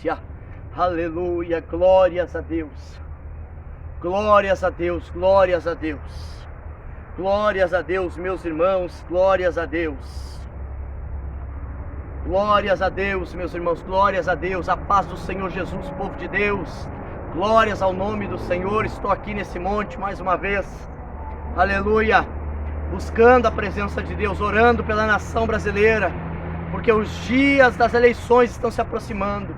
eficácia. Aleluia, glórias a Deus. Glórias a Deus, glórias a Deus. Glórias a Deus, meus irmãos, glórias a Deus. Glórias a Deus, meus irmãos, glórias a Deus. A paz do Senhor Jesus, povo de Deus. Glórias ao nome do Senhor. Estou aqui nesse monte mais uma vez. Aleluia. Buscando a presença de Deus, orando pela nação brasileira, porque os dias das eleições estão se aproximando.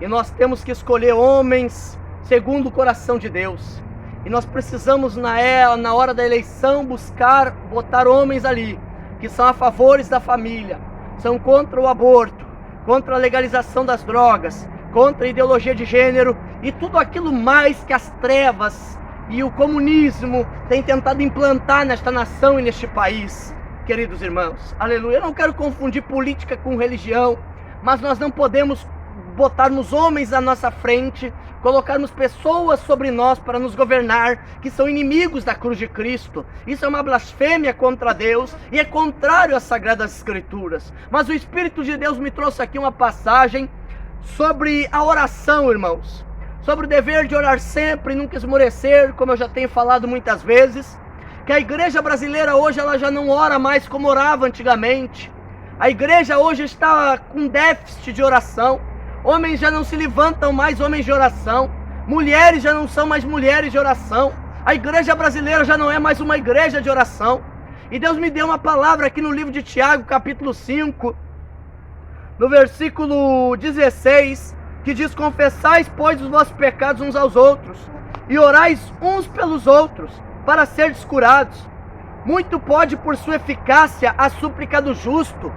E nós temos que escolher homens segundo o coração de Deus. E nós precisamos, na hora da eleição, botar homens ali, que são a favores da família, são contra o aborto, contra a legalização das drogas, contra a ideologia de gênero e tudo aquilo mais que as trevas e o comunismo têm tentado implantar nesta nação e neste país, queridos irmãos. Aleluia. Eu não quero confundir política com religião, mas nós não podemos botarmos homens à nossa frente, colocarmos pessoas sobre nós para nos governar, que são inimigos da cruz de Cristo. Isso é uma blasfêmia contra Deus e é contrário às Sagradas Escrituras. Mas o Espírito de Deus me trouxe aqui uma passagem sobre a oração, irmãos, sobre o dever de orar sempre e nunca esmorecer, como eu já tenho falado muitas vezes, que a igreja brasileira hoje ela já não ora mais como orava antigamente. A igreja hoje está com déficit de oração. Homens já não se levantam mais homens de oração. Mulheres já não são mais mulheres de oração. A igreja brasileira já não é mais uma igreja de oração. E Deus me deu uma palavra aqui no livro de Tiago, capítulo 5, no versículo 16, que diz: confessais, pois, os vossos pecados uns aos outros, e orais uns pelos outros, para seres curados. Muito pode por sua eficácia a súplica do justo.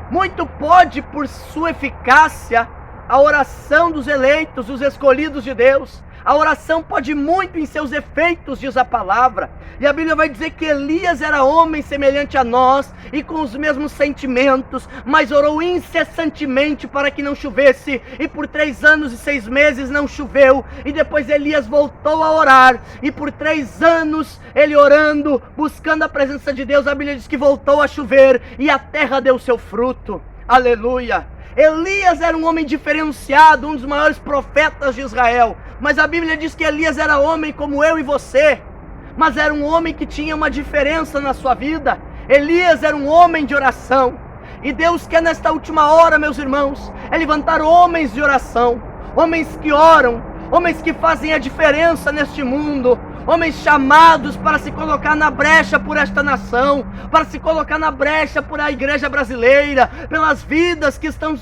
Muito pode por sua eficácia a oração dos eleitos, dos escolhidos de Deus. A oração pode muito em seus efeitos, diz a palavra. E a Bíblia vai dizer que Elias era homem semelhante a nós e com os mesmos sentimentos, mas orou incessantemente para que não chovesse. E por 3 anos e 6 meses não choveu. E depois Elias voltou a orar. E por 3 anos ele orando, buscando a presença de Deus, a Bíblia diz que voltou a chover e a terra deu seu fruto. Aleluia. Elias era um homem diferenciado, um dos maiores profetas de Israel. Mas a Bíblia diz que Elias era homem como eu e você, mas era um homem que tinha uma diferença na sua vida. Elias era um homem de oração. E Deus quer nesta última hora, meus irmãos, é levantar homens de oração, homens que oram, homens que fazem a diferença neste mundo, homens chamados para se colocar na brecha por esta nação, para se colocar na brecha por a igreja brasileira, pelas vidas que estão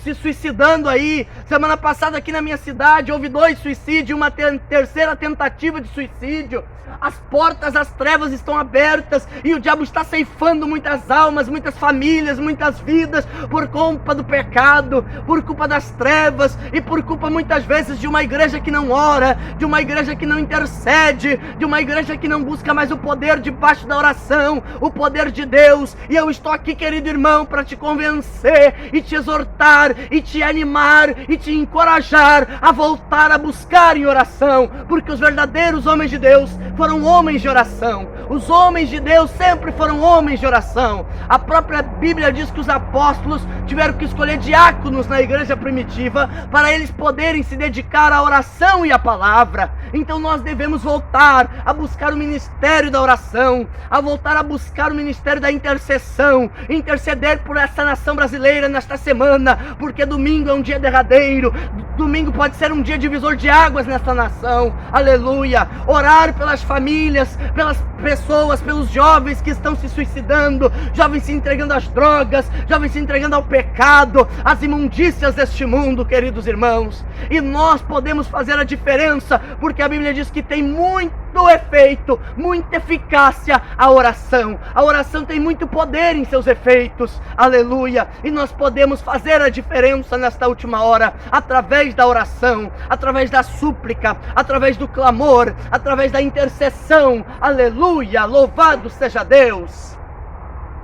se suicidando aí. Semana passada aqui na minha cidade houve 2 suicídios, uma terceira tentativa de suicídio. As portas das trevas estão abertas e o diabo está ceifando muitas almas, muitas famílias, muitas vidas, por culpa do pecado, por culpa das trevas e por culpa muitas vezes de uma igreja que não ora, de uma igreja que não intercede, de uma igreja que não busca mais o poder debaixo da oração, o poder de Deus. E eu estou aqui, querido irmão, para te convencer e te exortar e te animar e te encorajar a voltar a buscar em oração, porque os verdadeiros homens de Deus foram homens de oração. Os homens de Deus sempre foram homens de oração. A própria Bíblia diz que os apóstolos tiveram que escolher diáconos na igreja primitiva para eles poderem se dedicar à oração e à palavra. Então nós devemos voltar a buscar o ministério da oração, a voltar a buscar o ministério da intercessão, interceder por essa nação brasileira nesta semana, porque domingo é um dia derradeiro, domingo pode ser um dia divisor de águas nesta nação. Aleluia. Orar pelas famílias, pelas pessoas, pelos jovens que estão se suicidando, jovens se entregando às drogas, jovens se entregando ao pecado, às imundícias deste mundo, queridos irmãos. E nós podemos fazer a diferença, porque a Bíblia diz que tem muito efeito, muita eficácia a oração. A oração tem muito poder em seus efeitos. Aleluia. E nós podemos fazer a diferença nesta última hora, através da oração, através da súplica, através do clamor, através da intercessão. Aleluia. Louvado seja Deus.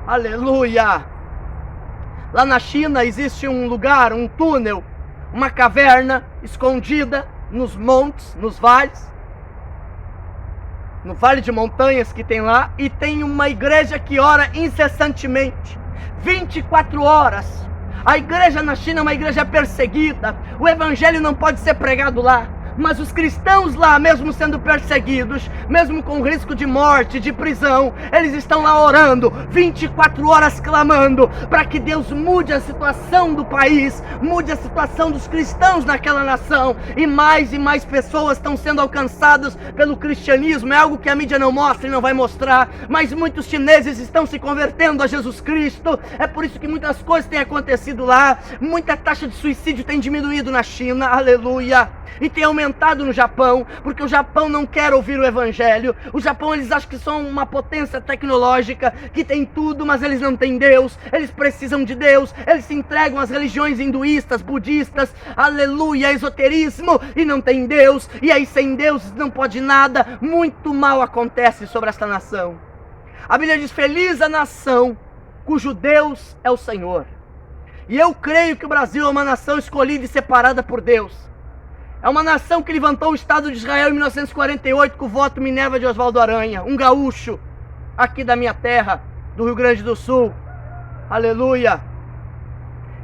Aleluia. Lá na China existe um lugar, um túnel, uma caverna escondida nos montes, nos vales, no vale de montanhas que tem lá, e tem uma igreja que ora incessantemente, 24 horas. A igreja na China é uma igreja perseguida. O evangelho não pode ser pregado lá. Mas os cristãos lá, mesmo sendo perseguidos, mesmo com risco de morte, de prisão, eles estão lá orando, 24 horas clamando, para que Deus mude a situação do país, mude a situação dos cristãos naquela nação, e mais pessoas estão sendo alcançadas pelo cristianismo. É algo que a mídia não mostra e não vai mostrar, mas muitos chineses estão se convertendo a Jesus Cristo. É por isso que muitas coisas têm acontecido lá, muita taxa de suicídio tem diminuído na China, aleluia, e tem aumentado no Japão, porque o Japão não quer ouvir o evangelho. O Japão, eles acham que são uma potência tecnológica, que tem tudo, mas eles não têm Deus, eles precisam de Deus, eles se entregam às religiões hinduístas, budistas, aleluia, esoterismo, e não tem Deus, e aí sem Deus não pode nada. Muito mal acontece sobre esta nação. A Bíblia diz: feliz a nação cujo Deus é o Senhor. E eu creio que o Brasil é uma nação escolhida e separada por Deus. É uma nação que levantou o Estado de Israel em 1948 com o voto Minerva de Oswaldo Aranha, um gaúcho aqui da minha terra, do Rio Grande do Sul. Aleluia!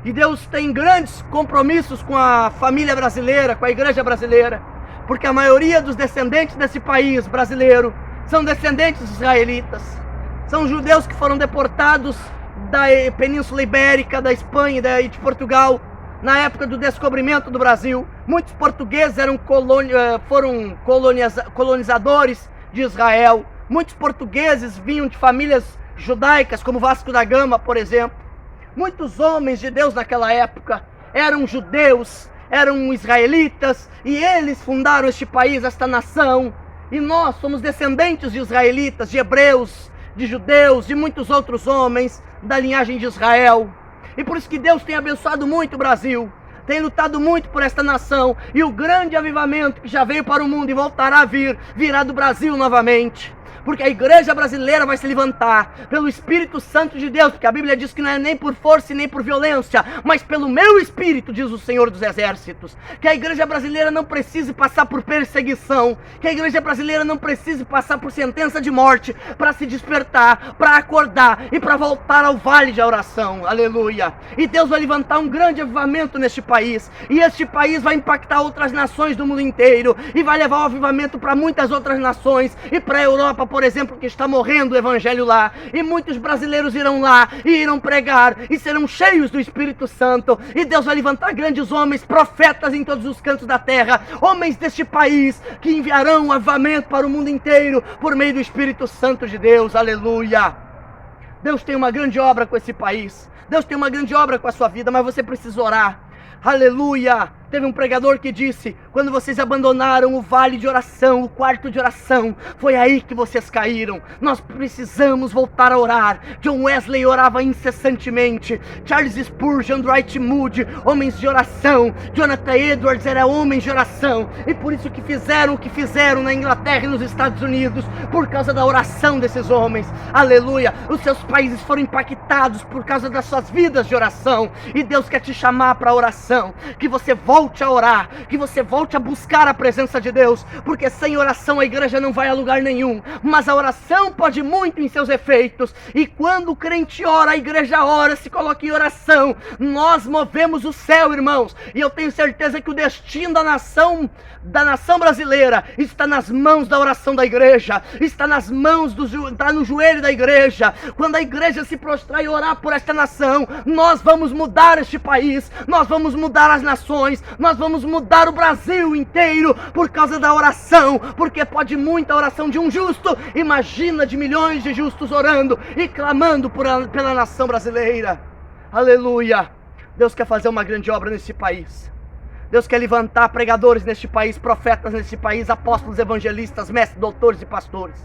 E Deus tem grandes compromissos com a família brasileira, com a igreja brasileira, porque a maioria dos descendentes desse país brasileiro são descendentes israelitas. São judeus que foram deportados da Península Ibérica, da Espanha e de Portugal, na época do descobrimento do Brasil. Muitos portugueses foram colonizadores de Israel. Muitos portugueses vinham de famílias judaicas, como Vasco da Gama, por exemplo. Muitos homens de Deus naquela época eram judeus, eram israelitas, e eles fundaram este país, esta nação. E nós somos descendentes de israelitas, de hebreus, de judeus, de muitos outros homens da linhagem de Israel. E por isso que Deus tem abençoado muito o Brasil, tem lutado muito por esta nação, e o grande avivamento que já veio para o mundo e voltará a vir, virá do Brasil novamente. Porque a igreja brasileira vai se levantar pelo Espírito Santo de Deus, porque a Bíblia diz que não é nem por força e nem por violência, mas pelo meu Espírito, diz o Senhor dos Exércitos. Que a igreja brasileira não precise passar por perseguição, que a igreja brasileira não precise passar por sentença de morte, para se despertar, para acordar e para voltar ao vale de oração, aleluia. E Deus vai levantar um grande avivamento neste país, e este país vai impactar outras nações do mundo inteiro, e vai levar o avivamento para muitas outras nações, e para a Europa, por exemplo, que está morrendo o evangelho lá, e muitos brasileiros irão lá e irão pregar e serão cheios do Espírito Santo, e Deus vai levantar grandes homens, profetas em todos os cantos da terra, homens deste país que enviarão o avivamento para o mundo inteiro por meio do Espírito Santo de Deus, aleluia. Deus tem uma grande obra com esse país, Deus tem uma grande obra com a sua vida, mas você precisa orar, aleluia. Teve um pregador que disse: quando vocês abandonaram o vale de oração, o quarto de oração, foi aí que vocês caíram. Nós precisamos voltar a orar. John Wesley orava incessantemente, Charles Spurgeon, Dwight Moody, homens de oração, Jonathan Edwards era homem de oração, e por isso que fizeram o que fizeram na Inglaterra e nos Estados Unidos, por causa da oração desses homens, aleluia. Os seus países foram impactados por causa das suas vidas de oração, e Deus quer te chamar para a oração, que você volte a orar, que você volte a buscar a presença de Deus, porque sem oração a igreja não vai a lugar nenhum, mas a oração pode muito em seus efeitos, e quando o crente ora, a igreja ora, se coloca em oração, nós movemos o céu, irmãos, e eu tenho certeza que o destino da nação brasileira está nas mãos da oração da igreja, está nas mãos, está no joelho da igreja. Quando a igreja se prostrar e orar por esta nação, nós vamos mudar este país, nós vamos mudar as nações, nós vamos mudar o Brasil inteiro por causa da oração, porque pode muita oração de um justo, imagina de milhões de justos orando e clamando pela nação brasileira, aleluia. Deus quer fazer uma grande obra nesse país, Deus quer levantar pregadores neste país, profetas neste país, apóstolos, evangelistas, mestres, doutores e pastores,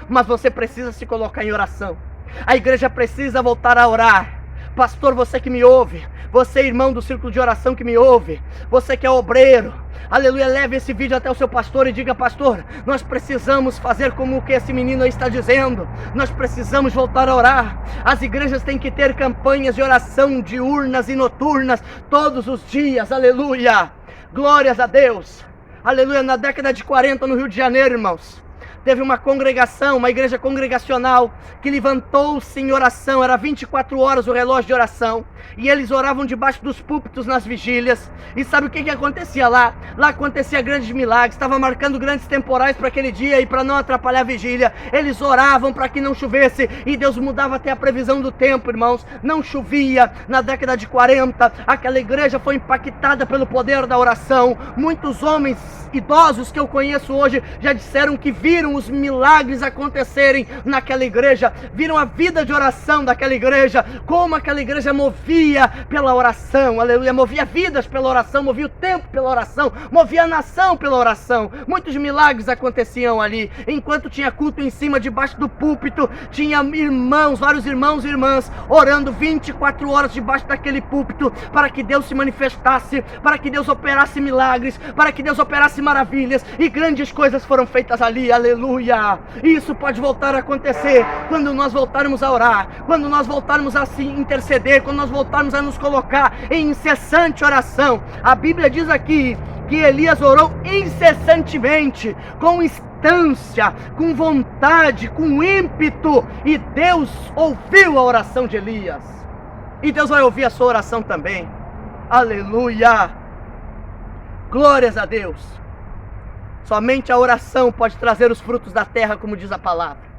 mas você precisa se colocar em oração, a igreja precisa voltar a orar. Pastor, você que me ouve, você irmão do círculo de oração que me ouve, você que é obreiro, aleluia, leve esse vídeo até o seu pastor e diga: pastor, nós precisamos fazer como o que esse menino aí está dizendo, nós precisamos voltar a orar. As igrejas têm que ter campanhas de oração diurnas e noturnas todos os dias, aleluia, glórias a Deus, aleluia. Na década de 40 no Rio de Janeiro, irmãos, teve uma congregação, uma igreja congregacional, que levantou-se em oração. Era 24 horas o relógio de oração, e eles oravam debaixo dos púlpitos nas vigílias. E sabe o que acontecia lá? Lá acontecia grandes milagres, estava marcando grandes temporais para aquele dia, e para não atrapalhar a vigília, eles oravam para que não chovesse, e Deus mudava até a previsão do tempo, irmãos. Não chovia. Na década de 40, aquela igreja foi impactada pelo poder da oração. Muitos homens idosos que eu conheço hoje já disseram que viram os milagres acontecerem naquela igreja, viram a vida de oração daquela igreja, como aquela igreja movia pela oração, aleluia, movia vidas pela oração, movia o tempo pela oração, movia a nação pela oração. Muitos milagres aconteciam ali, enquanto tinha culto em cima, debaixo do púlpito, tinha irmãos, vários irmãos e irmãs, orando 24 horas debaixo daquele púlpito, para que Deus se manifestasse, para que Deus operasse milagres, para que Deus operasse maravilhas, e grandes coisas foram feitas ali, aleluia. Isso pode voltar a acontecer quando nós voltarmos a orar, quando nós voltarmos a se interceder, quando nós voltarmos a nos colocar em incessante oração. A Bíblia diz aqui que Elias orou incessantemente, com instância, com vontade, com ímpeto, e Deus ouviu a oração de Elias, e Deus vai ouvir a sua oração também, aleluia, glórias a Deus. Somente a oração pode trazer os frutos da terra, como diz a palavra.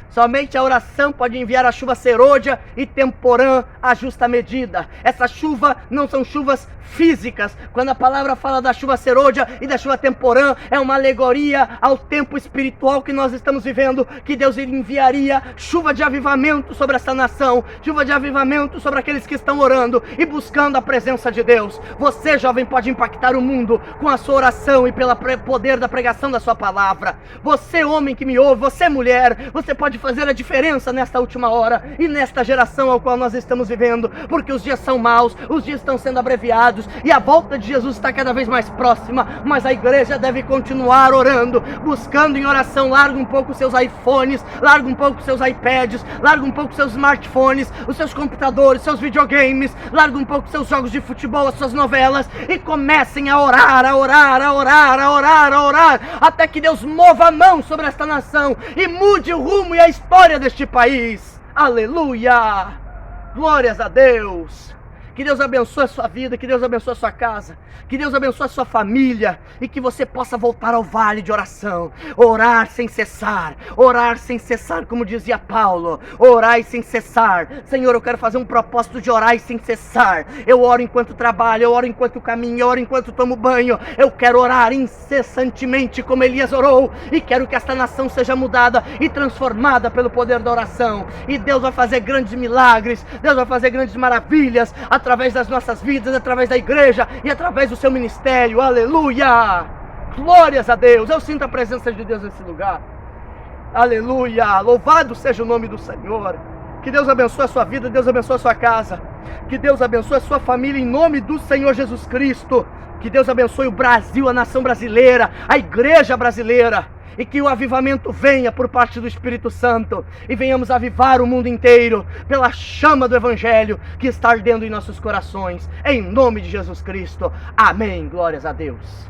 Somente a oração pode enviar a chuva serôdia e temporã à justa medida. Essa chuva não são chuvas físicas. Quando a palavra fala da chuva serôdia e da chuva temporã, é uma alegoria ao tempo espiritual que nós estamos vivendo, que Deus enviaria chuva de avivamento sobre essa nação, chuva de avivamento sobre aqueles que estão orando e buscando a presença de Deus. Você, jovem, pode impactar o mundo com a sua oração e pelo poder da pregação da sua palavra. Você, homem que me ouve, você, mulher, você pode fazer a diferença nesta última hora e nesta geração ao qual nós estamos vivendo, porque os dias são maus, os dias estão sendo abreviados, e a volta de Jesus está cada vez mais próxima, mas a igreja deve continuar orando, buscando em oração. Larga um pouco os seus iPhones, larga um pouco os seus iPads, larga um pouco os seus smartphones, os seus computadores, seus videogames, larga um pouco os seus jogos de futebol, as suas novelas, e comecem a orar, a orar, a orar, a orar, a orar, até que Deus mova a mão sobre esta nação e mude o rumo e a história deste país. Aleluia, glórias a Deus. Que Deus abençoe a sua vida, que Deus abençoe a sua casa, que Deus abençoe a sua família, e que você possa voltar ao vale de oração, orar sem cessar, como dizia Paulo, orai sem cessar. Senhor, eu quero fazer um propósito de orar sem cessar. Eu oro enquanto trabalho, eu oro enquanto caminho, eu oro enquanto tomo banho. Eu quero orar incessantemente como Elias orou, e quero que esta nação seja mudada e transformada pelo poder da oração. E Deus vai fazer grandes milagres, Deus vai fazer grandes maravilhas, através das nossas vidas, através da igreja e através do seu ministério, aleluia, glórias a Deus. Eu sinto a presença de Deus nesse lugar, aleluia, louvado seja o nome do Senhor. Que Deus abençoe a sua vida, Deus abençoe a sua casa, que Deus abençoe a sua família em nome do Senhor Jesus Cristo. Que Deus abençoe o Brasil, a nação brasileira, a igreja brasileira, e que o avivamento venha por parte do Espírito Santo, e venhamos avivar o mundo inteiro pela chama do Evangelho que está ardendo em nossos corações, em nome de Jesus Cristo, amém, glórias a Deus.